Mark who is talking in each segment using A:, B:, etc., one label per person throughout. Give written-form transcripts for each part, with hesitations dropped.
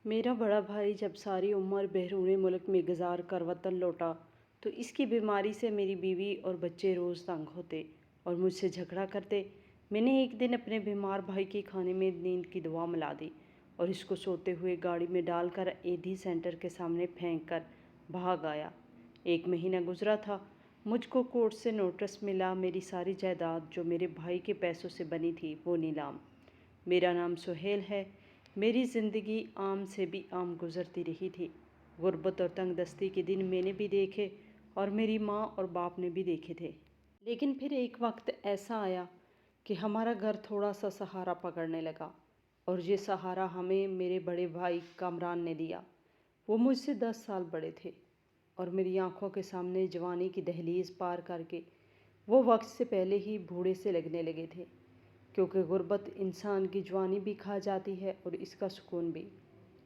A: میرا بڑا بھائی جب ساری عمر بیرون ملک میں گزار کر وطن لوٹا تو اس کی بیماری سے میری بیوی اور بچے روز تنگ ہوتے اور مجھ سے جھگڑا کرتے۔ میں نے ایک دن اپنے بیمار بھائی کے کھانے میں نیند کی دوا ملا دی اور اس کو سوتے ہوئے گاڑی میں ڈال کر ایدھی سینٹر کے سامنے پھینک کر بھاگ آیا۔ 1 مہینہ گزرا تھا، مجھ کو کورٹ سے نوٹس ملا، میری ساری جائیداد جو میرے بھائی کے پیسوں سے بنی تھی وہ نیلام۔ میرا نام سہیل ہے۔ میری زندگی عام سے بھی عام گزرتی رہی تھی۔ غربت اور تنگ دستی کے دن میں نے بھی دیکھے اور میری ماں اور باپ نے بھی دیکھے تھے۔ لیکن پھر ایک وقت ایسا آیا کہ ہمارا گھر تھوڑا سا سہارا پکڑنے لگا، اور یہ سہارا ہمیں میرے بڑے بھائی کامران نے دیا۔ وہ مجھ سے 10 سال بڑے تھے اور میری آنکھوں کے سامنے جوانی کی دہلیز پار کر کے وہ وقت سے پہلے ہی بوڑھے سے لگنے لگے تھے، کیونکہ غربت انسان کی جوانی بھی کھا جاتی ہے اور اس کا سکون بھی۔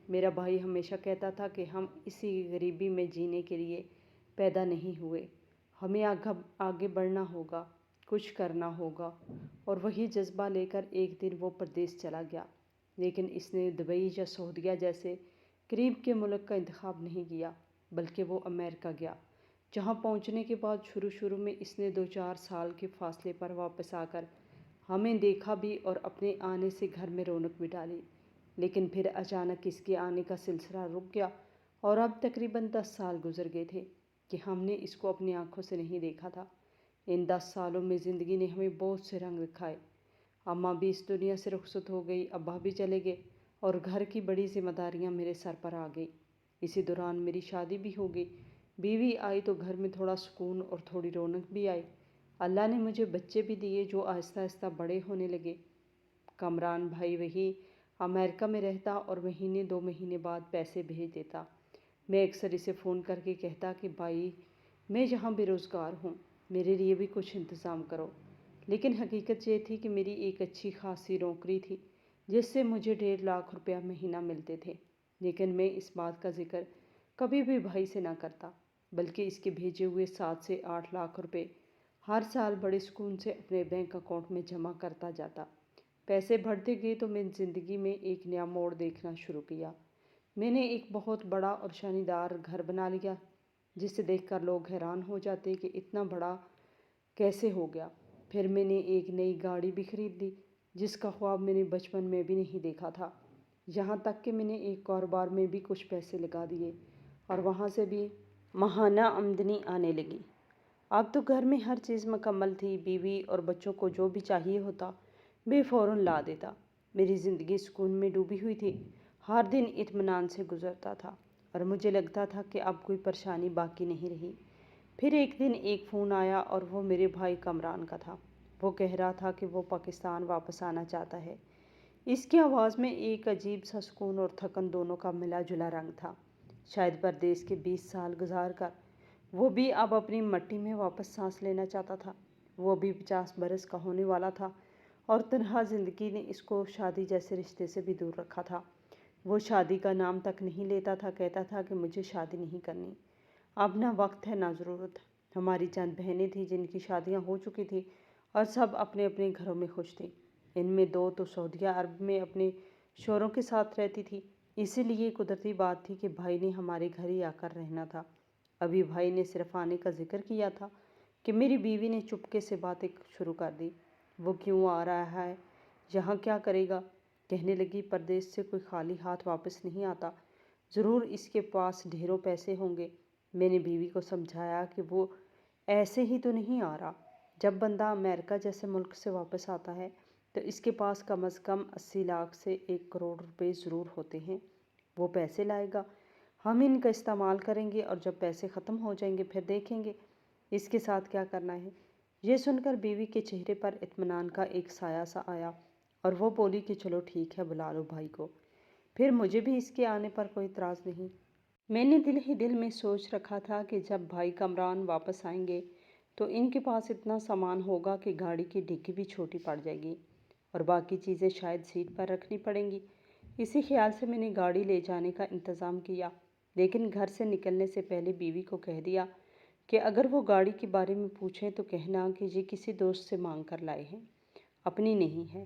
A: میرا بھائی ہمیشہ کہتا تھا کہ ہم اسی غریبی میں جینے کے لیے پیدا نہیں ہوئے، ہمیں آگے بڑھنا ہوگا، کچھ کرنا ہوگا، اور وہی جذبہ لے کر ایک دن وہ پردیس چلا گیا۔ لیکن اس نے دبئی یا سعودیہ جیسے قریب کے ملک کا انتخاب نہیں کیا، بلکہ وہ امریکہ گیا، جہاں پہنچنے کے بعد شروع میں اس نے 2-4 سال کے فاصلے پر واپس آ کر ہمیں دیکھا بھی اور اپنے آنے سے گھر میں رونق بھی ڈالی۔ لیکن پھر اچانک اس کے آنے کا سلسلہ رک گیا اور اب تقریباً 10 سال گزر گئے تھے کہ ہم نے اس کو اپنی آنکھوں سے نہیں دیکھا تھا۔ ان 10 سالوں میں زندگی نے ہمیں بہت سے رنگ دکھائے۔ اماں بھی اس دنیا سے رخصت ہو گئی، ابا بھی چلے گئے اور گھر کی بڑی ذمہ داریاں میرے سر پر آ گئی۔ اسی دوران میری شادی بھی ہو گئی، بیوی آئی تو گھر میں تھوڑا سکون اور تھوڑی رونق بھی آئی۔ اللہ نے مجھے بچے بھی دیے جو آہستہ آہستہ بڑے ہونے لگے۔ کامران بھائی وہی امریکہ میں رہتا اور مہینے 2 مہینے بعد پیسے بھیج دیتا۔ میں اکثر اسے فون کر کے کہتا کہ بھائی، میں یہاں بے روزگار ہوں، میرے لیے بھی کچھ انتظام کرو۔ لیکن حقیقت یہ تھی کہ میری ایک اچھی خاصی نوکری تھی جس سے مجھے 1.5 لاکھ روپیہ مہینہ ملتے تھے، لیکن میں اس بات کا ذکر کبھی بھی بھائی سے نہ کرتا، بلکہ اس کے بھیجے ہوئے 7 سے 8 لاکھ روپے ہر سال بڑے سکون سے اپنے بینک اکاؤنٹ میں جمع کرتا جاتا۔ پیسے بڑھتے گئے تو میں زندگی میں ایک نیا موڑ دیکھنا شروع کیا۔ میں نے ایک بہت بڑا اور شاندار گھر بنا لیا جسے دیکھ کر لوگ حیران ہو جاتے کہ اتنا بڑا کیسے ہو گیا۔ پھر میں نے ایک نئی گاڑی بھی خرید لی جس کا خواب میں نے بچپن میں بھی نہیں دیکھا تھا۔ یہاں تک کہ میں نے ایک کاروبار میں بھی کچھ پیسے لگا دیے اور وہاں سے بھی ماہانہ آمدنی آنے لگی۔ اب تو گھر میں ہر چیز مکمل تھی، بیوی اور بچوں کو جو بھی چاہیے ہوتا میں فوراً لا دیتا۔ میری زندگی سکون میں ڈوبی ہوئی تھی، ہر دن اطمینان سے گزرتا تھا اور مجھے لگتا تھا کہ اب کوئی پریشانی باقی نہیں رہی۔ پھر ایک دن ایک فون آیا اور وہ میرے بھائی کامران کا تھا۔ وہ کہہ رہا تھا کہ وہ پاکستان واپس آنا چاہتا ہے۔ اس کی آواز میں ایک عجیب سا سکون اور تھکن دونوں کا ملا جلا رنگ تھا۔ شاید پردیس کے 20 سال گزار کر وہ بھی اب اپنی مٹی میں واپس سانس لینا چاہتا تھا۔ وہ بھی 50 برس کا ہونے والا تھا اور تنہا زندگی نے اس کو شادی جیسے رشتے سے بھی دور رکھا تھا۔ وہ شادی کا نام تک نہیں لیتا تھا، کہتا تھا کہ مجھے شادی نہیں کرنی، اب نہ وقت ہے نہ ضرورت۔ ہماری چند بہنیں تھیں جن کی شادیاں ہو چکی تھیں اور سب اپنے اپنے گھروں میں خوش تھیں۔ ان میں 2 تو سعودیہ عرب میں اپنے شوہروں کے ساتھ رہتی تھی، اسی لیے قدرتی بات تھی کہ بھائی نے ہمارے گھر ہی آ کر رہنا تھا۔ ابھی بھائی نے صرف آنے کا ذکر کیا تھا کہ میری بیوی نے چپکے سے باتیں شروع کر دی۔ وہ کیوں آ رہا ہے، یہاں کیا کرے گا؟ کہنے لگی پردیس سے کوئی خالی ہاتھ واپس نہیں آتا، ضرور اس کے پاس ڈھیروں پیسے ہوں گے۔ میں نے بیوی کو سمجھایا کہ وہ ایسے ہی تو نہیں آ رہا، جب بندہ امریکہ جیسے ملک سے واپس آتا ہے تو اس کے پاس کم از کم 80 لاکھ سے 1 کروڑ روپے ضرور ہوتے ہیں۔ وہ پیسے لائے گا، ہم ان کا استعمال کریں گے اور جب پیسے ختم ہو جائیں گے پھر دیکھیں گے اس کے ساتھ کیا کرنا ہے۔ یہ سن کر بیوی کے چہرے پر اطمینان کا ایک سایہ سا آیا اور وہ بولی کہ چلو ٹھیک ہے، بلا لو بھائی کو۔ پھر مجھے بھی اس کے آنے پر کوئی اعتراض نہیں۔ میں نے دل ہی دل میں سوچ رکھا تھا کہ جب بھائی کامران واپس آئیں گے تو ان کے پاس اتنا سامان ہوگا کہ گاڑی کی ڈگی بھی چھوٹی پڑ جائے گی اور باقی چیزیں شاید سیٹ پر رکھنی پڑیں گی۔ اسی خیال سے میں نے گاڑی لے جانے کا انتظام کیا، لیکن گھر سے نکلنے سے پہلے بیوی کو کہہ دیا کہ اگر وہ گاڑی کے بارے میں پوچھیں تو کہنا کہ یہ کسی دوست سے مانگ کر لائے ہیں، اپنی نہیں ہے۔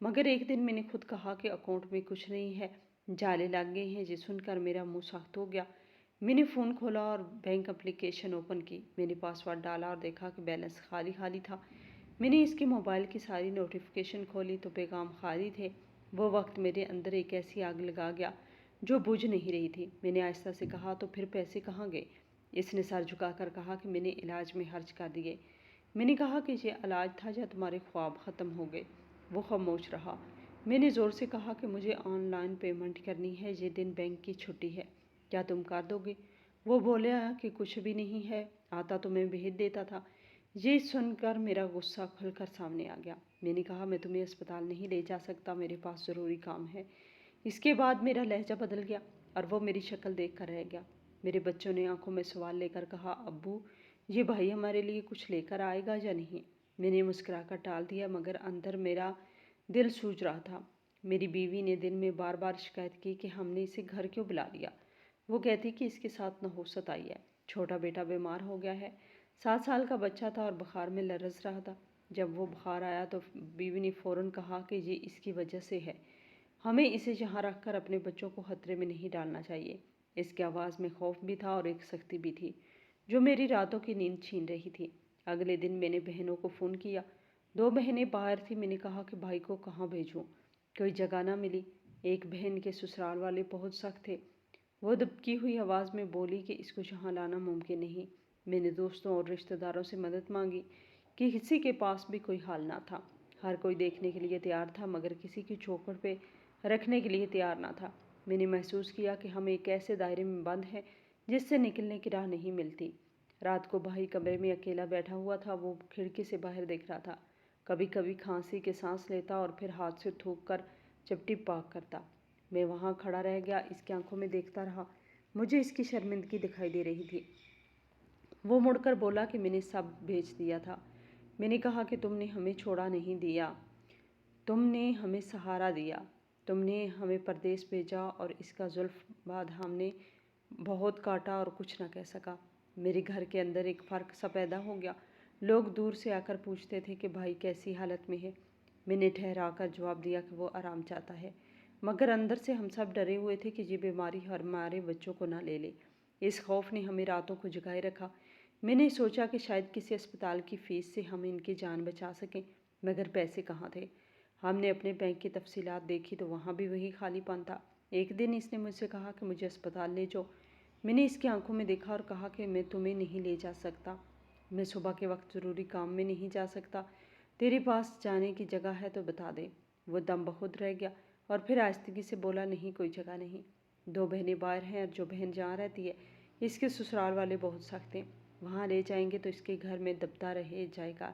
A: مگر ایک دن میں نے خود کہا کہ اکاؤنٹ میں کچھ نہیں ہے، جالے لگ گئے ہیں۔ یہ سن کر میرا منہ سخت ہو گیا۔ میں نے فون کھولا اور بینک اپلیکیشن اوپن کی۔ میں نے پاسورڈ ڈالا اور دیکھا کہ بیلنس خالی خالی تھا۔ میں نے اس کے موبائل کی ساری نوٹیفیکیشن کھولی تو پیغام خالی تھے۔ وہ وقت میرے اندر ایک ایسی آگ لگا گیا جو بجھ نہیں رہی تھی۔ میں نے آہستہ سے کہا، تو پھر پیسے کہاں گئے؟ اس نے سر جھکا کر کہا کہ میں نے علاج میں خرچ کر دیے۔ میں نے کہا کہ یہ علاج تھا یا تمہارے خواب ختم ہو گئے؟ وہ خاموش رہا۔ میں نے زور سے کہا کہ مجھے آن لائن پیمنٹ کرنی ہے، یہ دن بینک کی چھٹی ہے، کیا تم کر دو گے؟ وہ بولا کہ کچھ بھی نہیں ہے، آتا تو میں بھیج دیتا تھا۔ یہ سن کر میرا غصہ کھل کر سامنے آ گیا۔ میں نے کہا، میں تمہیں اسپتال نہیں لے جا سکتا، میرے پاس ضروری کام ہے۔ اس کے بعد میرا لہجہ بدل گیا اور وہ میری شکل دیکھ کر رہ گیا۔ میرے بچوں نے آنکھوں میں سوال لے کر کہا، ابو یہ بھائی ہمارے لیے کچھ لے کر آئے گا یا نہیں؟ میں نے مسکرا کر ٹال دیا، مگر اندر میرا دل سوج رہا تھا۔ میری بیوی نے دن میں بار بار شکایت کی کہ ہم نے اسے گھر کیوں بلا لیا۔ وہ کہتی کہ اس کے ساتھ نحوست آئی ہے، چھوٹا بیٹا بیمار ہو گیا ہے، 7 سال کا بچہ تھا اور بخار میں لرز رہا تھا۔ جب وہ بخار آیا تو بیوی نے فوراً کہا کہ یہ اس کی وجہ سے ہے، ہمیں اسے یہاں رکھ کر اپنے بچوں کو خطرے میں نہیں ڈالنا چاہیے۔ اس کی آواز میں خوف بھی تھا اور ایک سختی بھی تھی جو میری راتوں کی نیند چھین رہی تھی۔ اگلے دن میں نے بہنوں کو فون کیا۔ 2 بہنیں باہر تھیں۔ میں نے کہا کہ بھائی کو کہاں بھیجوں؟ کوئی جگہ نہ ملی۔ ایک بہن کے سسرال والے بہت سخت تھے۔ وہ دبکی ہوئی آواز میں بولی کہ اس کو یہاں لانا ممکن نہیں۔ میں نے دوستوں اور رشتہ داروں سے مدد مانگی کہ کسی کے پاس بھی کوئی حال نہ تھا۔ ہر کوئی دیکھنے کے لیے تیار تھا مگر کسی کی چوکھٹ پہ رکھنے کے لیے تیار نہ تھا۔ میں نے محسوس کیا کہ ہم ایک ایسے دائرے میں بند ہیں جس سے نکلنے کی راہ نہیں ملتی۔ رات کو بھائی کمرے میں اکیلا بیٹھا ہوا تھا۔ وہ کھڑکی سے باہر دیکھ رہا تھا، کبھی کبھی کھانسی کے سانس لیتا اور پھر ہاتھ سے تھوک کر چپٹی پاک کرتا۔ میں وہاں کھڑا رہ گیا، اس کی آنکھوں میں دیکھتا رہا۔ مجھے اس کی شرمندگی دکھائی دے رہی تھی۔ وہ مڑ کر بولا کہ میں نے سب بھیج دیا تھا۔ میں نے کہا کہ تم نے ہمیں چھوڑا نہیں دیا، تم نے ہمیں سہارا دیا، تم نے ہمیں پردیس بھیجا اور اس کا زلف بعد ہم نے بہت کاٹا اور کچھ نہ کہہ سکا۔ میرے گھر کے اندر ایک فرق سا پیدا ہو گیا۔ لوگ دور سے آ کر پوچھتے تھے کہ بھائی کیسی حالت میں ہے۔ میں نے ٹھہرا کر جواب دیا کہ وہ آرام چاہتا ہے، مگر اندر سے ہم سب ڈرے ہوئے تھے کہ یہ بیماری ہمارے بچوں کو نہ لے لے۔ اس خوف نے ہمیں راتوں کو جگائے رکھا۔ میں نے سوچا کہ شاید کسی اسپتال کی فیس سے ہم ان کی جان بچا سکیں، مگر پیسے کہاں تھے؟ ہم نے اپنے بینک کی تفصیلات دیکھی تو وہاں بھی وہی خالی پن تھا۔ ایک دن اس نے مجھ سے کہا کہ مجھے اسپتال لے جاؤ۔ میں نے اس کی آنکھوں میں دیکھا اور کہا کہ میں تمہیں نہیں لے جا سکتا، میں صبح کے وقت ضروری کام میں نہیں جا سکتا، تیرے پاس جانے کی جگہ ہے تو بتا دے۔ وہ دم بخود رہ گیا اور پھر آہستگی سے بولا، نہیں کوئی جگہ نہیں۔ 2 بہنیں باہر ہیں اور جو بہن جہاں رہتی ہے اس کے سسرال والے بہت سخت ہیں، وہاں لے جائیں گے تو اس کے گھر میں دبتا رہ جائے گا۔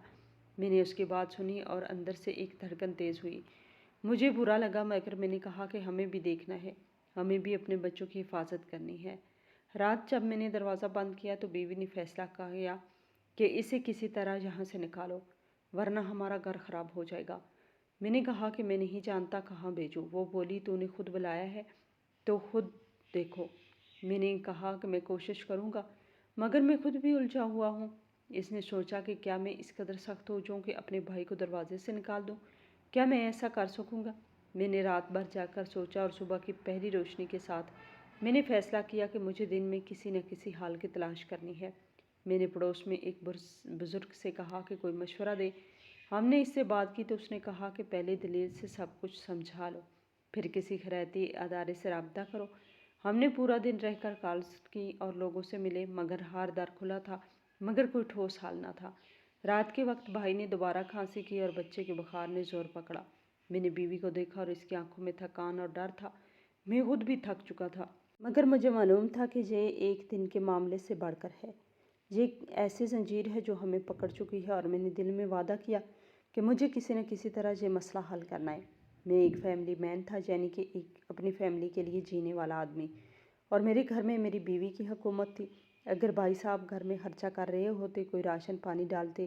A: میں نے اس کی بات سنی اور اندر سے ایک دھڑکن تیز ہوئی۔ مجھے برا لگا مگر میں نے کہا کہ ہمیں بھی دیکھنا ہے، ہمیں بھی اپنے بچوں کی حفاظت کرنی ہے۔ رات جب میں نے دروازہ بند کیا تو بیوی نے فیصلہ کیا کہ اسے کسی طرح یہاں سے نکالو ورنہ ہمارا گھر خراب ہو جائے گا۔ میں نے کہا کہ میں نہیں جانتا کہاں بھیجوں۔ وہ بولی، تو نے خود بلایا ہے تو خود دیکھو۔ میں نے کہا کہ میں کوشش کروں گا مگر میں خود بھی الجھا ہوا ہوں۔ اس نے سوچا کہ کیا میں اس قدر سخت ہو جاؤں کہ اپنے بھائی کو دروازے سے نکال دوں؟ کیا میں ایسا کر سکوں گا؟ میں نے رات بھر جا کر سوچا اور صبح کی پہلی روشنی کے ساتھ میں نے فیصلہ کیا کہ مجھے دن میں کسی نہ کسی حال کی تلاش کرنی ہے۔ میں نے پڑوس میں ایک بزرگ سے کہا کہ کوئی مشورہ دے۔ ہم نے اس سے بات کی تو اس نے کہا کہ پہلے دلیل سے سب کچھ سمجھا لو، پھر کسی خیراتی ادارے سے رابطہ کرو۔ ہم نے پورا دن رہ کر کالز کی اور لوگوں سے ملے مگر ہر در کھلا تھا، مگر کوئی ٹھوس حال نہ تھا۔ رات کے وقت بھائی نے دوبارہ کھانسی کی اور بچے کے بخار نے زور پکڑا۔ میں نے بیوی کو دیکھا اور اس کی آنکھوں میں تھکان اور ڈر تھا۔ میں خود بھی تھک چکا تھا مگر مجھے معلوم تھا کہ یہ ایک دن کے معاملے سے بڑھ کر ہے، یہ ایسی زنجیر ہے جو ہمیں پکڑ چکی ہے اور میں نے دل میں وعدہ کیا کہ مجھے کسی نہ کسی طرح یہ مسئلہ حل کرنا ہے۔ میں ایک فیملی مین تھا، یعنی کہ ایک اپنی فیملی کے لیے جینے والا آدمی، اور میرے گھر میں میری بیوی کی حکومت تھی۔ اگر بھائی صاحب گھر میں خرچہ کر رہے ہوتے، کوئی راشن پانی ڈالتے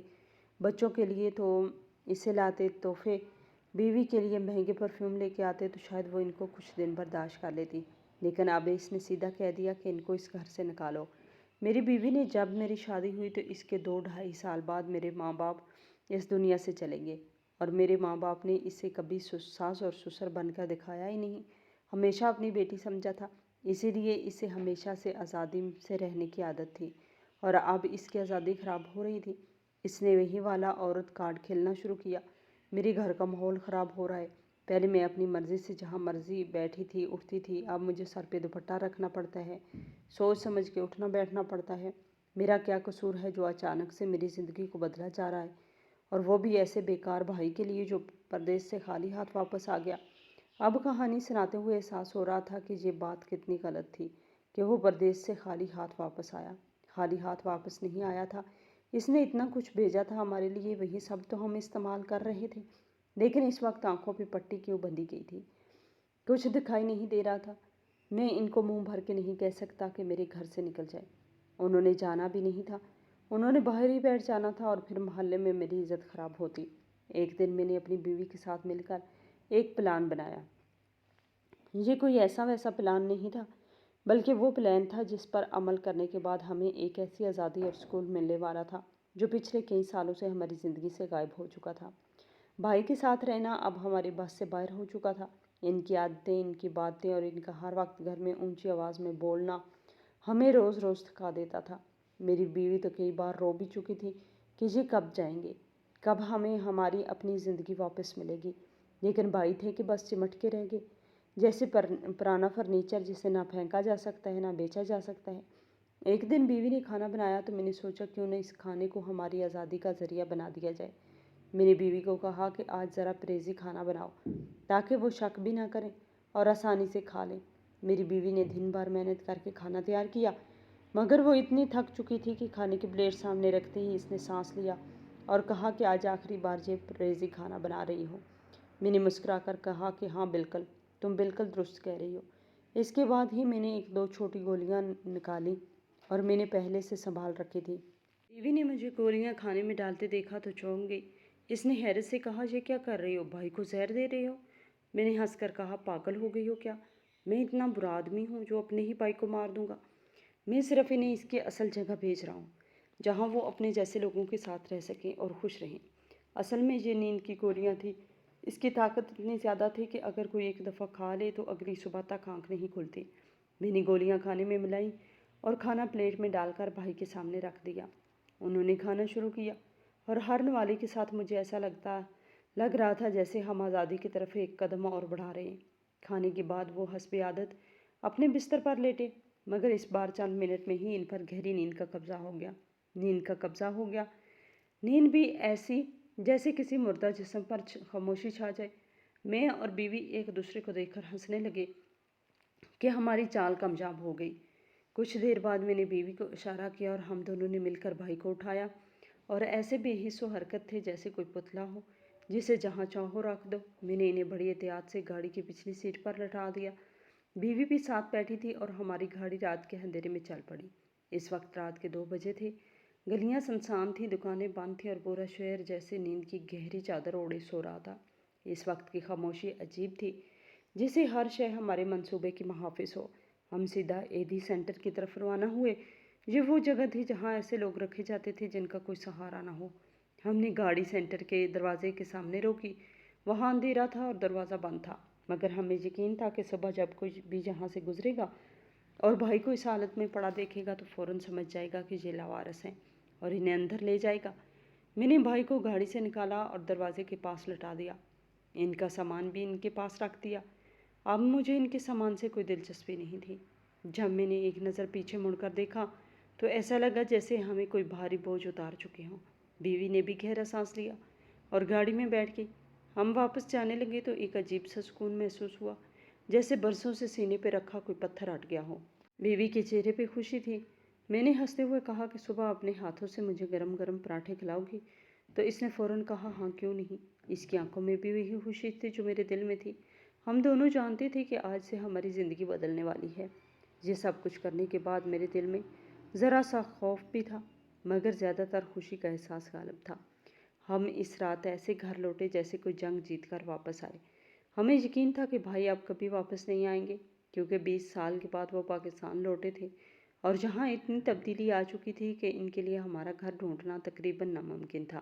A: بچوں کے لیے تو اسے لاتے تحفے، بیوی کے لیے مہنگے پرفیوم لے کے آتے تو شاید وہ ان کو کچھ دن برداشت کر لیتی، لیکن اب اس نے سیدھا کہہ دیا کہ ان کو اس گھر سے نکالو۔ میری بیوی نے جب میری شادی ہوئی تو اس کے 2 ڈھائی سال بعد میرے ماں باپ اس دنیا سے چلے گئے۔ اور میرے ماں باپ نے اسے کبھی ساس اور سسر بن کر دکھایا ہی نہیں، ہمیشہ اپنی بیٹی سمجھا تھا، اسی لیے اسے ہمیشہ سے آزادی سے رہنے کی عادت تھی، اور اب اس کی آزادی خراب ہو رہی تھی۔ اس نے وہی والا عورت کارڈ کھیلنا شروع کیا۔ میرے گھر کا ماحول خراب ہو رہا ہے۔ پہلے میں اپنی مرضی سے جہاں مرضی بیٹھی تھی اٹھتی تھی، اب مجھے سر پہ دوپٹہ رکھنا پڑتا ہے، سوچ سمجھ کے اٹھنا بیٹھنا پڑتا ہے۔ میرا کیا قصور ہے جو اچانک سے میری زندگی کو بدلا جا رہا ہے، اور وہ بھی ایسے بیکار بھائی کے لیے جو پردیس سے خالی ہاتھ واپس آ گیا۔ اب کہانی سناتے ہوئے احساس ہو رہا تھا کہ یہ بات کتنی غلط تھی کہ وہ پردیس سے خالی ہاتھ واپس آیا۔ خالی ہاتھ واپس نہیں آیا تھا، اس نے اتنا کچھ بھیجا تھا ہمارے لیے، وہی سب تو ہم استعمال کر رہے تھے، لیکن اس وقت آنکھوں پہ پٹی کیوں بندھی گئی تھی؟ کچھ دکھائی نہیں دے رہا تھا۔ میں ان کو منہ بھر کے نہیں کہہ سکتا کہ میرے گھر سے نکل جائے۔ انہوں نے جانا بھی نہیں تھا، انہوں نے باہر ہی بیٹھ جانا تھا اور پھر محلے میں میری عزت خراب ہوتی۔ ایک دن میں نے اپنی بیوی کے ساتھ مل کر ایک پلان بنایا۔ یہ کوئی ایسا ویسا پلان نہیں تھا، بلکہ وہ پلان تھا جس پر عمل کرنے کے بعد ہمیں ایک ایسی آزادی اور سکون ملنے والا تھا جو پچھلے کئی سالوں سے ہماری زندگی سے غائب ہو چکا تھا۔ بھائی کے ساتھ رہنا اب ہماری بس سے باہر ہو چکا تھا۔ ان کی عادتیں، ان کی باتیں اور ان کا ہر وقت گھر میں اونچی آواز میں بولنا ہمیں روز روز تھکا دیتا تھا۔ میری بیوی تو کئی بار رو بھی چکی تھی کہ یہ کب جائیں گے، کب ہمیں ہماری اپنی زندگی واپس ملے گی، لیکن بھائی تھے کہ بس چمٹ کے رہ گئے، جیسے پرانا فرنیچر جسے نہ پھینکا جا سکتا ہے نہ بیچا جا سکتا ہے۔ ایک دن بیوی نے کھانا بنایا تو میں نے سوچا کیوں نہ اس کھانے کو ہماری آزادی کا ذریعہ بنا دیا جائے۔ میں نے بیوی کو کہا کہ آج ذرا پریزی کھانا بناؤ تاکہ وہ شک بھی نہ کریں اور آسانی سے کھا لیں۔ میری بیوی نے دن بھر محنت کر کے کھانا تیار کیا، مگر وہ اتنی تھک چکی تھی کہ کھانے کی پلیٹ سامنے رکھتے ہی اس نے سانس لیا اور کہا کہ آج آخری بار یہ پریزی کھانا بنا رہی ہو۔ میں نے مسکرا کر کہا کہ ہاں بالکل، تم بالکل درست کہہ رہی ہو۔ اس کے بعد ہی میں نے ایک دو چھوٹی گولیاں نکالی اور میں نے پہلے سے سنبھال رکھی تھی۔ بیوی نے مجھے گولیاں کھانے میں ڈالتے دیکھا تو چونک گئی۔ اس نے حیرت سے کہا یہ کیا کر رہی ہو، بھائی کو زہر دے رہی ہو؟ میں نے ہنس کر کہا پاگل ہو گئی ہو کیا، میں اتنا برا آدمی ہوں جو اپنے ہی بھائی کو مار دوں گا؟ میں صرف انہیں اس کی اصل جگہ بھیج رہا ہوں جہاں وہ اپنے جیسے لوگوں کے ساتھ رہ سکیں اور خوش رہیں۔ اصل میں یہ نیند کی گولیاں تھیں۔ اس کی طاقت اتنی زیادہ تھی کہ اگر کوئی ایک دفعہ کھا لے تو اگلی صبح تک آنکھ نہیں کھلتی۔ میں نے گولیاں کھانے میں ملائیں اور کھانا پلیٹ میں ڈال کر بھائی کے سامنے رکھ دیا۔ انہوں نے کھانا شروع کیا اور ہر نوالی کے ساتھ مجھے ایسا لگ رہا تھا جیسے ہم آزادی کی طرف ایک قدم اور بڑھا رہے ہیں۔ کھانے کے بعد وہ حسب عادت اپنے بستر پر لیٹے، مگر اس بار چند منٹ میں ہی ان پر گہری نیند کا قبضہ ہو گیا۔ نیند بھی ایسی جیسے کسی مردہ جسم پر خاموشی چھا جائے۔ میں اور بیوی ایک دوسرے کو دیکھ کر ہنسنے لگے کہ ہماری چال کامیاب ہو گئی۔ کچھ دیر بعد میں نے بیوی کو اشارہ کیا اور ہم دونوں نے مل کر بھائی کو اٹھایا، اور ایسے بے حس و حرکت تھے جیسے کوئی پتلا ہو جسے جہاں چاہو رکھ دو۔ میں نے انہیں بڑی احتیاط سے گاڑی کی پچھلی سیٹ پر لٹا دیا۔ بیوی بھی ساتھ بیٹھی تھی اور ہماری گاڑی رات کے اندھیرے میں چل پڑی۔ اس وقت رات کے 2 بجے تھے۔ گلیاں سنسان تھیں، دکانیں بند تھیں اور پورا شہر جیسے نیند کی گہری چادر اوڑھے سو رہا تھا۔ اس وقت کی خاموشی عجیب تھی، جیسے ہر شے ہمارے منصوبے کی محافظ ہو۔ ہم سیدھا ایدھی سینٹر کی طرف روانہ ہوئے۔ یہ وہ جگہ تھی جہاں ایسے لوگ رکھے جاتے تھے جن کا کوئی سہارا نہ ہو۔ ہم نے گاڑی سینٹر کے دروازے کے سامنے روکی۔ وہاں اندھیرا تھا اور دروازہ بند تھا، مگر ہمیں یقین تھا کہ صبح جب کوئی بھی یہاں سے گزرے گا اور بھائی کو اس حالت میں پڑا دیکھے گا تو فوراً سمجھ جائے گا کہ یہ لاوارث ہیں اور انہیں اندر لے جائے گا۔ میں نے بھائی کو گاڑی سے نکالا اور دروازے کے پاس لٹا دیا۔ ان کا سامان بھی ان کے پاس رکھ دیا۔ اب مجھے ان کے سامان سے کوئی دلچسپی نہیں تھی۔ جب میں نے ایک نظر پیچھے مڑ کر دیکھا تو ایسا لگا جیسے ہمیں کوئی بھاری بوجھ اتار چکے ہوں۔ بیوی نے بھی گہرا سانس لیا اور گاڑی میں بیٹھ گئی۔ ہم واپس جانے لگے تو ایک عجیب سا سکون محسوس ہوا، جیسے برسوں سے سینے پہ رکھا کوئی پتھر ہٹ گیا ہو۔ بیوی کے چہرے پہ خوشی تھی۔ میں نے ہنستے ہوئے کہا کہ صبح اپنے ہاتھوں سے مجھے گرم گرم پراٹھے کھلاؤ گی؟ تو اس نے فوراً کہا ہاں کیوں نہیں۔ اس کی آنکھوں میں بھی وہی خوشی تھی جو میرے دل میں تھی۔ ہم دونوں جانتے تھے کہ آج سے ہماری زندگی بدلنے والی ہے۔ یہ سب کچھ کرنے کے بعد میرے دل میں ذرا سا خوف بھی تھا، مگر زیادہ تر خوشی کا احساس غالب تھا۔ ہم اس رات ایسے گھر لوٹے جیسے کوئی جنگ جیت کر واپس آئے۔ ہمیں یقین تھا کہ بھائی اب کبھی واپس نہیں آئیں گے، کیونکہ 20 سال کے بعد وہ پاکستان لوٹے تھے اور جہاں اتنی تبدیلی آ چکی تھی کہ ان کے لیے ہمارا گھر ڈھونڈنا تقریباً ناممکن تھا۔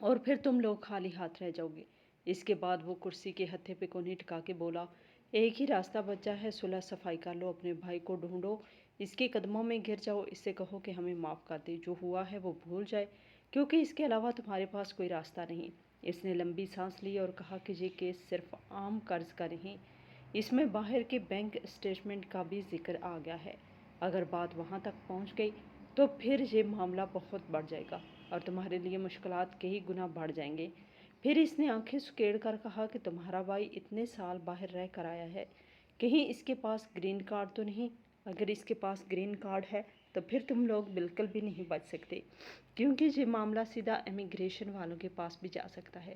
A: اور پھر تم لوگ خالی ہاتھ رہ جاؤ گے۔ اس کے بعد وہ کرسی کے ہتھے پہ کونی ٹکا کے بولا، ایک ہی راستہ بچا ہے، صلح صفائی کر لو، اپنے بھائی کو ڈھونڈو، اس کے قدموں میں گر جاؤ، اس سے کہو کہ ہمیں معاف کر دے، جو ہوا ہے وہ بھول جائے، کیونکہ اس کے علاوہ تمہارے پاس کوئی راستہ نہیں۔ اس نے لمبی سانس لی اور کہا کہ یہ کیس صرف عام قرض کا نہیں، اس میں باہر کے بینک اسٹیٹمنٹ کا بھی ذکر آ گیا ہے۔ اگر بات وہاں تک پہنچ گئی تو پھر یہ معاملہ بہت بڑھ جائے گا اور تمہارے لیے مشکلات کئی گنا بڑھ جائیں گے۔ پھر اس نے آنکھیں سکیڑ کر کہا کہ تمہارا بھائی اتنے سال باہر رہ کر آیا ہے، کہیں اس کے پاس گرین کارڈ تو نہیں؟ اگر اس کے پاس گرین کارڈ ہے تو پھر تم لوگ بالکل بھی نہیں بچ سکتے، کیونکہ یہ معاملہ سیدھا امیگریشن والوں کے پاس بھی جا سکتا ہے۔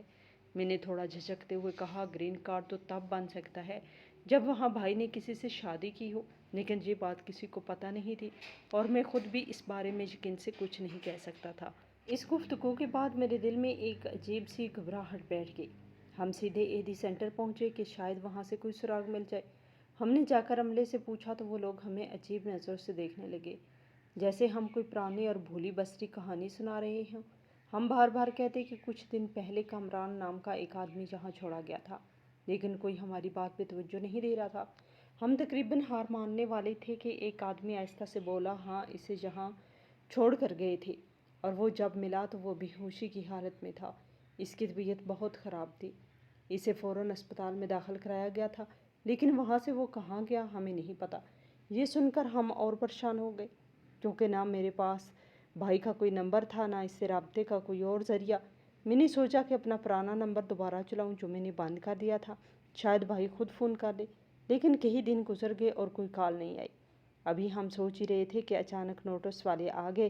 A: میں نے تھوڑا جھجکتے ہوئے کہا، گرین کارڈ تو تب بن سکتا ہے جب وہاں بھائی نے کسی سے شادی کی ہو، لیکن یہ بات کسی کو پتہ نہیں تھی اور میں خود بھی اس بارے میں یقین سے کچھ نہیں کہہ سکتا تھا۔ اس گفتگو کے بعد میرے دل میں ایک عجیب سی گھبراہٹ بیٹھ گئی۔ ہم سیدھے ایڈی سینٹر پہنچے کہ شاید وہاں سے کوئی سراغ مل جائے۔ ہم نے جا کر عملے سے پوچھا تو وہ لوگ ہمیں عجیب نظروں سے دیکھنے لگے، جیسے ہم کوئی پرانی اور بھولی بسری کہانی سنا رہے ہوں۔ ہم بار بار کہتے کہ کچھ دن پہلے کامران نام کا ایک آدمی یہاں چھوڑا گیا تھا، لیکن کوئی ہماری بات پہ توجہ نہیں دے رہا تھا۔ ہم تقریباً ہار ماننے والے تھے کہ ایک آدمی آہستہ سے بولا، ہاں اسے یہاں چھوڑ کر گئے تھے، اور وہ جب ملا تو وہ بے ہوشی کی حالت میں تھا، اس کی طبیعت بہت خراب تھی، اسے فوراً اسپتال میں داخل کرایا گیا تھا، لیکن وہاں سے وہ کہاں گیا ہمیں نہیں پتہ۔ یہ سن کر ہم اور پریشان ہو گئے، کیونکہ نہ میرے پاس بھائی کا کوئی نمبر تھا، نہ اس سے رابطے کا کوئی اور ذریعہ۔ میں نے سوچا کہ اپنا پرانا نمبر دوبارہ چلاؤں جو میں نے بند کر دیا تھا، شاید بھائی خود فون کر دے، لیکن کئی دن گزر گئے اور کوئی کال نہیں آئی۔ ابھی ہم سوچ ہی رہے تھے کہ اچانک نوٹس والے آ گئے۔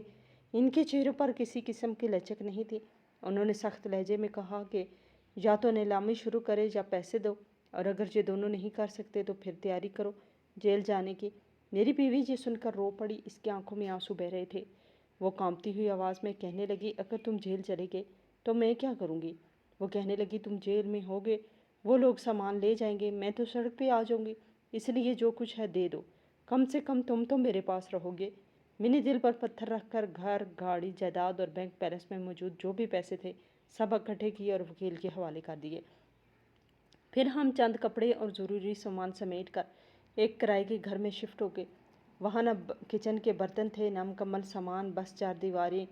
A: ان کے چہروں پر کسی قسم کی لچک نہیں تھی۔ انہوں نے سخت لہجے میں کہا کہ یا تو نیلامی شروع کرے یا پیسے دو، اور اگر یہ دونوں نہیں کر سکتے تو پھر تیاری کرو جیل جانے کی۔ میری بیوی یہ سن کر رو پڑی، اس کی آنکھوں میں آنسو بہہ رہے تھے۔ وہ کانپتی ہوئی آواز میں کہنے لگی، اگر تم جیل چلے گئے تو میں کیا کروں گی؟ وہ کہنے لگی، تم جیل میں ہوگے، وہ لوگ سامان لے جائیں گے، میں تو سڑک پہ آ جاؤں گی، اس لیے جو کچھ ہے دے دو، کم سے کم تم تو میرے پاس رہو گے۔ میں نے دل پر پتھر رکھ کر گھر، گاڑی، جائیداد اور بینک بیلنس میں موجود جو بھی پیسے تھے سب اکٹھے کیے اور وکیل کے حوالے کر دیے۔ پھر ہم چند کپڑے اور ضروری سامان سمیٹ کر ایک کرائے کے گھر میں شفٹ ہو گئے۔ وہاں نہ کچن کے برتن تھے، نہ مکمل سامان، بس 4 دیواریں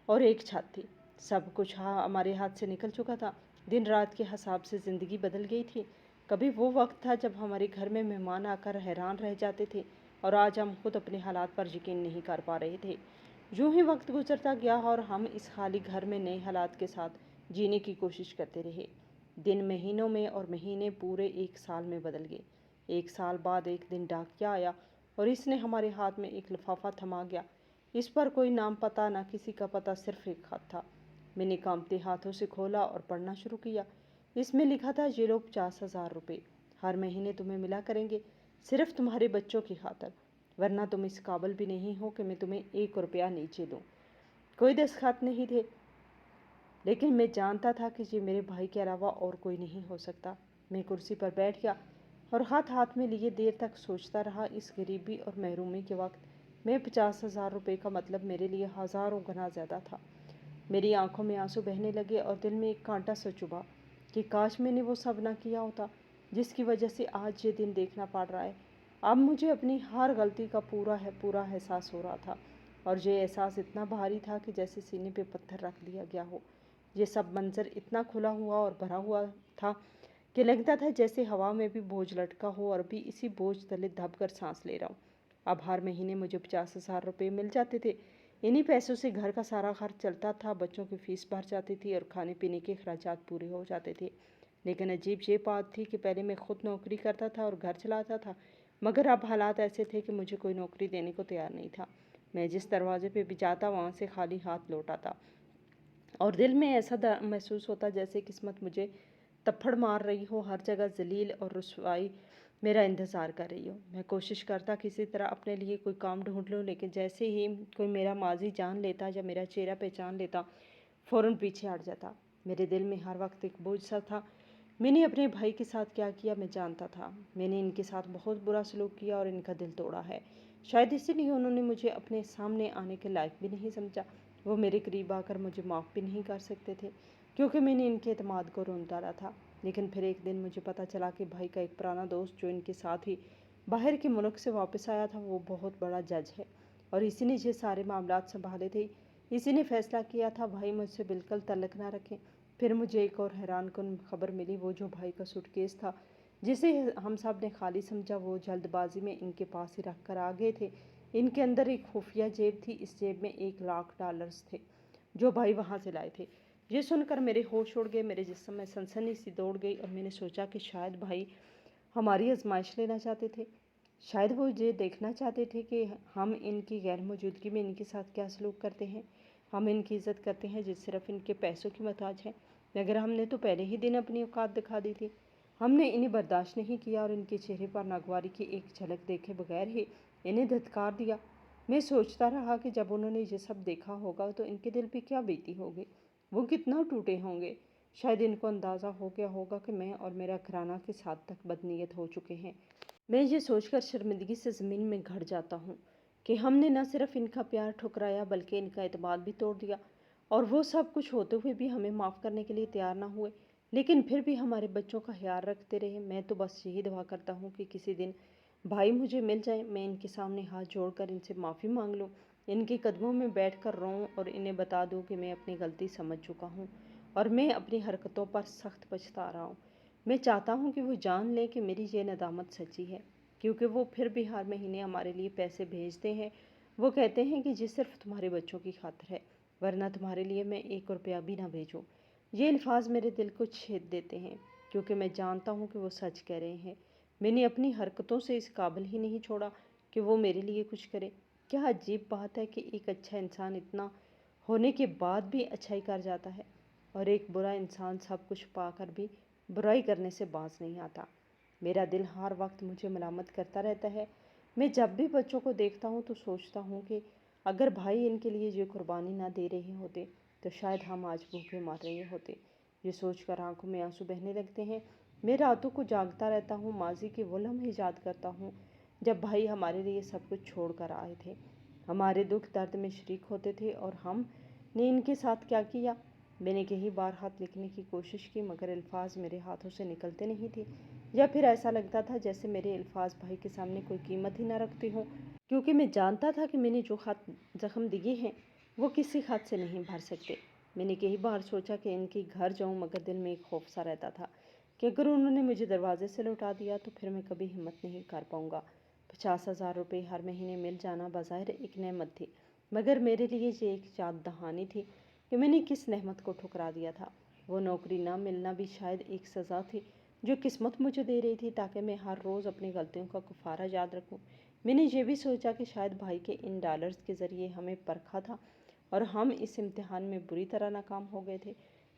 A: اور ایک چھت تھی۔ سب کچھ ہمارے ہاتھ سے نکل چکا تھا، دن رات کے حساب سے زندگی بدل گئی تھی۔ کبھی وہ وقت تھا جب ہمارے گھر میں مہمان آ کر حیران رہ جاتے تھے، اور آج ہم خود اپنے حالات پر یقین نہیں کر پا رہے تھے۔ یوں ہی وقت گزرتا گیا اور ہم اس خالی گھر میں نئے حالات کے ساتھ جینے کی کوشش کرتے رہے۔ دن مہینوں میں اور مہینے پورے 1 سال میں بدل گئے۔ 1 سال بعد ایک دن ڈاکیا آیا اور اس نے ہمارے ہاتھ میں ایک لفافہ تھما گیا۔ اس پر کوئی نام پتہ نہ کسی کا پتہ، صرف ایک خط تھا۔ میں نے کانپتے ہاتھوں سے کھولا اور پڑھنا شروع کیا۔ اس میں لکھا تھا، یہ لو 50,000 روپے ہر مہینے تمہیں ملا کریں گے، صرف تمہارے بچوں کی خاطر، ورنہ تم اس قابل بھی نہیں ہو کہ میں تمہیں 1 روپیہ نیچے دوں۔ کوئی دستخط نہیں تھے، لیکن میں جانتا تھا کہ یہ میرے بھائی کے علاوہ اور کوئی نہیں ہو سکتا۔ میں کرسی پر بیٹھ گیا اور ہاتھ میں لیے دیر تک سوچتا رہا۔ اس غریبی اور محرومی کے وقت میں 50,000 روپے کا مطلب میرے لیے ہزاروں گنا زیادہ تھا۔ میری آنکھوں میں آنسو بہنے لگے اور دل میں ایک کانٹا سا چبھا کہ کاش میں نے وہ سب نہ کیا ہوتا جس کی وجہ سے آج یہ دن دیکھنا پڑ رہا ہے۔ اب مجھے اپنی ہر غلطی کا پورا احساس ہو رہا تھا، اور یہ احساس اتنا بھاری تھا کہ جیسے سینے پہ پتھر رکھ دیا گیا ہو۔ یہ سب منظر اتنا کھلا ہوا اور بھرا ہوا تھا کہ لگتا تھا جیسے ہوا میں بھی بوجھ لٹکا ہو اور ابھی اسی بوجھ تلے دب کر سانس لے رہا ہوں۔ اب ہر مہینے مجھے 50,000 روپے مل جاتے تھے۔ انہی پیسوں سے گھر کا سارا خرچ چلتا تھا، بچوں کی فیس بھر جاتی تھی اور کھانے پینے کے اخراجات پورے ہو جاتے تھے۔ لیکن عجیب یہ بات تھی کہ پہلے میں خود نوکری کرتا تھا اور گھر چلاتا تھا، مگر اب حالات ایسے تھے کہ مجھے کوئی نوکری دینے کو تیار نہیں تھا۔ میں جس دروازے پہ بھی جاتا وہاں سے خالی ہاتھ لوٹ آتا، اور دل میں ایسا محسوس ہوتا جیسے قسمت مجھے تپھڑ مار رہی ہو، ہر جگہ ذلیل اور رسوائی میرا انتظار کر رہی ہو۔ میں کوشش کرتا کسی طرح اپنے لیے کوئی کام ڈھونڈ لوں، لیکن جیسے ہی کوئی میرا ماضی جان لیتا یا میرا چہرہ پہچان لیتا، فوراً پیچھے ہٹ جاتا۔ میرے دل میں ہر وقت ایک بوجھ سا تھا۔ میں نے اپنے بھائی کے ساتھ کیا کیا میں جانتا تھا۔ میں نے ان کے ساتھ بہت برا سلوک کیا اور ان کا دل توڑا ہے۔ شاید اسی لیے انہوں نے مجھے اپنے سامنے آنے کے لائق بھی نہیں سمجھا۔ وہ میرے قریب آ کر مجھے معاف بھی نہیں کر سکتے تھے۔ کیونکہ میں نے ان کے اعتماد کو رون ڈالا تھا۔ لیکن پھر ایک دن مجھے پتہ چلا کہ بھائی کا ایک پرانا دوست جو ان کے ساتھ ہی باہر کے ملک سے واپس آیا تھا، وہ بہت بڑا جج ہے اور اسی نے یہ سارے معاملات سنبھالے تھے۔ اسی نے فیصلہ کیا تھا بھائی مجھ سے بالکل تعلق نہ رکھیں۔ پھر مجھے ایک اور حیران کن خبر ملی۔ وہ جو بھائی کا سوٹ کیس تھا جسے ہم سب نے خالی سمجھا، وہ جلد بازی میں ان کے پاس ہی رکھ کر آ گئے تھے۔ ان کے اندر ایک خفیہ جیب تھی، اس جیب میں $1,00,000 تھے جو بھائی وہاں سے لائے تھے۔ یہ سن کر میرے ہوش اڑ گئے، میرے جسم میں سنسنی سی دوڑ گئی اور میں نے سوچا کہ شاید بھائی ہماری آزمائش لینا چاہتے تھے۔ شاید وہ یہ دیکھنا چاہتے تھے کہ ہم ان کی غیر موجودگی میں ان کے ساتھ کیا سلوک کرتے ہیں۔ ہم ان کی عزت کرتے ہیں جو صرف ان کے پیسوں کی محتاج ہیں، مگر ہم نے تو پہلے ہی دن اپنی اوقات دکھا دی تھی۔ ہم نے انہیں برداشت نہیں کیا اور ان کے چہرے پر ناگواری کی ایک جھلک دیکھے بغیر ہی انہیں دھتکار دیا۔ میں سوچتا رہا کہ جب انہوں نے یہ سب دیکھا ہوگا تو ان کے دل پہ کیا بیتی ہوگی، وہ کتنا ٹوٹے ہوں گے۔ شاید ان کو اندازہ ہو گیا ہوگا کہ میں اور میرا گھرانہ کس حد تک بدنیت ہو چکے ہیں۔ میں یہ سوچ کر شرمندگی سے زمین میں گھڑ جاتا ہوں کہ ہم نے نہ صرف ان کا پیار ٹھکرایا بلکہ ان کا اعتماد بھی توڑ دیا، اور وہ سب کچھ ہوتے ہوئے بھی ہمیں معاف کرنے کے لیے تیار نہ ہوئے، لیکن پھر بھی ہمارے بچوں کا خیال رکھتے رہے۔ میں تو بس یہی دعا کرتا ہوں کہ کسی دن بھائی مجھے مل جائیں، میں ان کے سامنے ہاتھ جوڑ کر ان سے معافی مانگ لوں، ان کے قدموں میں بیٹھ کر روؤں اور انہیں بتا دوں کہ میں اپنی غلطی سمجھ چکا ہوں اور میں اپنی حرکتوں پر سخت پچھتا رہا ہوں۔ میں چاہتا ہوں کہ وہ جان لیں کہ میری یہ ندامت سچی ہے، کیونکہ وہ پھر بھی ہر مہینے ہمارے لیے پیسے بھیجتے ہیں۔ وہ کہتے ہیں کہ یہ صرف تمہارے بچوں کی خاطر ہے، ورنہ تمہارے لیے میں $1 بھی نہ بھیجوں۔ یہ الفاظ میرے دل کو چھید دیتے ہیں، کیونکہ میں جانتا ہوں کہ وہ سچ کہہ رہے ہیں۔ میں نے اپنی حرکتوں سے اس قابل ہی نہیں چھوڑا کہ وہ میرے لیے کچھ کرے۔ کیا عجیب بات ہے کہ ایک اچھا انسان اتنا ہونے کے بعد بھی اچھائی کر جاتا ہے، اور ایک برا انسان سب کچھ پا کر بھی برائی کرنے سے باز نہیں آتا۔ میرا دل ہر وقت مجھے ملامت کرتا رہتا ہے۔ میں جب بھی بچوں کو دیکھتا ہوں تو سوچتا ہوں کہ اگر بھائی ان کے لیے یہ قربانی نہ دے رہے ہوتے تو شاید ہم آج بھوکے مر رہے ہوتے۔ یہ سوچ کر آنکھوں میں آنسو بہنے لگتے ہیں۔ میں راتوں کو جاگتا رہتا ہوں، ماضی کے وہ لمحے یاد کرتا ہوں جب بھائی ہمارے لیے سب کچھ چھوڑ کر آئے تھے، ہمارے دکھ درد میں شریک ہوتے تھے، اور ہم نے ان کے ساتھ کیا کیا۔ میں نے کئی بار خط لکھنے کی کوشش کی، مگر الفاظ میرے ہاتھوں سے نکلتے نہیں تھے، یا پھر ایسا لگتا تھا جیسے میرے الفاظ بھائی کے سامنے کوئی قیمت ہی نہ رکھتے ہوں، کیونکہ میں جانتا تھا کہ میں نے جو خط زخم دیے ہیں وہ کسی خط سے نہیں بھر سکتے۔ میں نے کئی بار سوچا کہ ان کے گھر جاؤں، مگر دل میں ایک خوف سا رہتا تھا کہ اگر انہوں نے مجھے دروازے سے لوٹا دیا تو پھر میں کبھی ہمت نہیں کر پاؤں گا۔ $50,000 ہر مہینے مل جانا بظاہر ایک نعمت تھی، مگر میرے لیے یہ ایک یاد دہانی تھی کہ میں نے کس نعمت کو ٹھکرا دیا تھا۔ وہ نوکری نہ ملنا بھی شاید ایک سزا تھی جو قسمت مجھے دے رہی تھی، تاکہ میں ہر روز اپنی غلطیوں کا کفارہ یاد رکھوں۔ میں نے یہ بھی سوچا کہ شاید بھائی کے ان ڈالرز کے ذریعے ہمیں پرکھا تھا اور ہم اس امتحان میں بری طرح ناکام ہو گئے تھے۔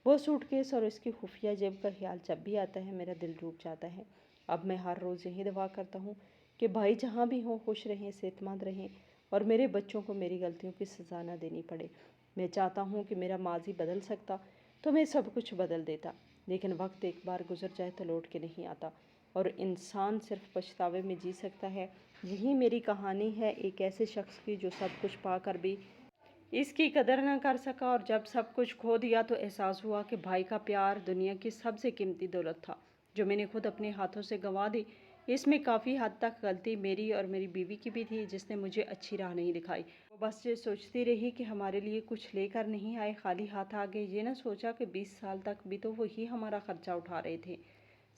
A: وہ سوٹ کیس اور اس کی خفیہ جیب کا خیال جب بھی آتا ہے میرا دل ڈوب جاتا ہے۔ اب میں ہر روز یہی دعا کرتا ہوں کہ بھائی جہاں بھی ہوں خوش رہیں، صحت مند رہیں، اور میرے بچوں کو میری غلطیوں کی سزا نہ دینی پڑے۔ میں چاہتا ہوں کہ میرا ماضی بدل سکتا تو میں سب کچھ بدل دیتا، لیکن وقت ایک بار گزر جائے تو لوٹ کے نہیں آتا، اور انسان صرف پچھتاوے میں جی سکتا ہے۔ یہی میری کہانی ہے ایک ایسے شخص کی جو سب کچھ پا کر بھی اس کی قدر نہ کر سکا، اور جب سب کچھ کھو دیا تو احساس ہوا کہ بھائی کا پیار دنیا کی سب سے قیمتی دولت تھا جو میں نے خود اپنے ہاتھوں سے گنوا دی۔ اس میں کافی حد تک غلطی میری اور میری بیوی کی بھی تھی، جس نے مجھے اچھی راہ نہیں دکھائی۔ وہ بس یہ سوچتی رہی کہ ہمارے لیے کچھ لے کر نہیں آئے، خالی ہاتھ آ گئے۔ یہ نہ سوچا کہ 20 سال تک بھی تو وہی ہمارا خرچہ اٹھا رہے تھے۔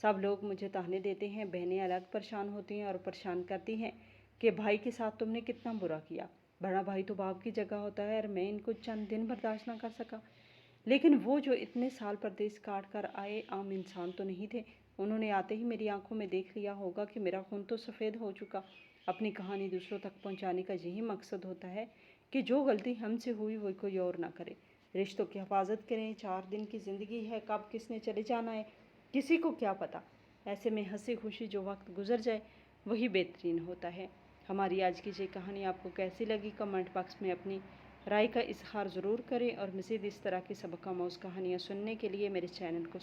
A: سب لوگ مجھے تانے دیتے ہیں، بہنیں الگ پریشان ہوتی ہیں اور پریشان کرتی ہیں کہ بھائی کے ساتھ تم نے کتنا برا کیا، بڑا بھائی تو باپ کی جگہ ہوتا ہے، اور میں ان کو چند دن برداشت نہ کر سکا۔ لیکن وہ جو اتنے سال پردیس کاٹ کر آئے عام انسان تو نہیں تھے۔ انہوں نے آتے ہی میری آنکھوں میں دیکھ لیا ہوگا کہ میرا خون تو سفید ہو چکا۔ اپنی کہانی دوسروں تک پہنچانے کا یہی مقصد ہوتا ہے کہ جو غلطی ہم سے ہوئی وہ کوئی اور نہ کرے۔ رشتوں کی حفاظت کریں۔ 4 دن کی زندگی ہے، کب کس نے چلے جانا ہے کسی کو کیا پتہ۔ ایسے میں ہنسی خوشی جو وقت گزر جائے وہی بہترین ہوتا ہے۔ ہماری آج کی یہ کہانی آپ کو کیسی لگی؟ کمنٹ باکس میں اپنی رائے کا اظہار ضرور کریں، اور مزید اس طرح کی سبق آموز کہانیاں سننے کے لیے میرے چینل کو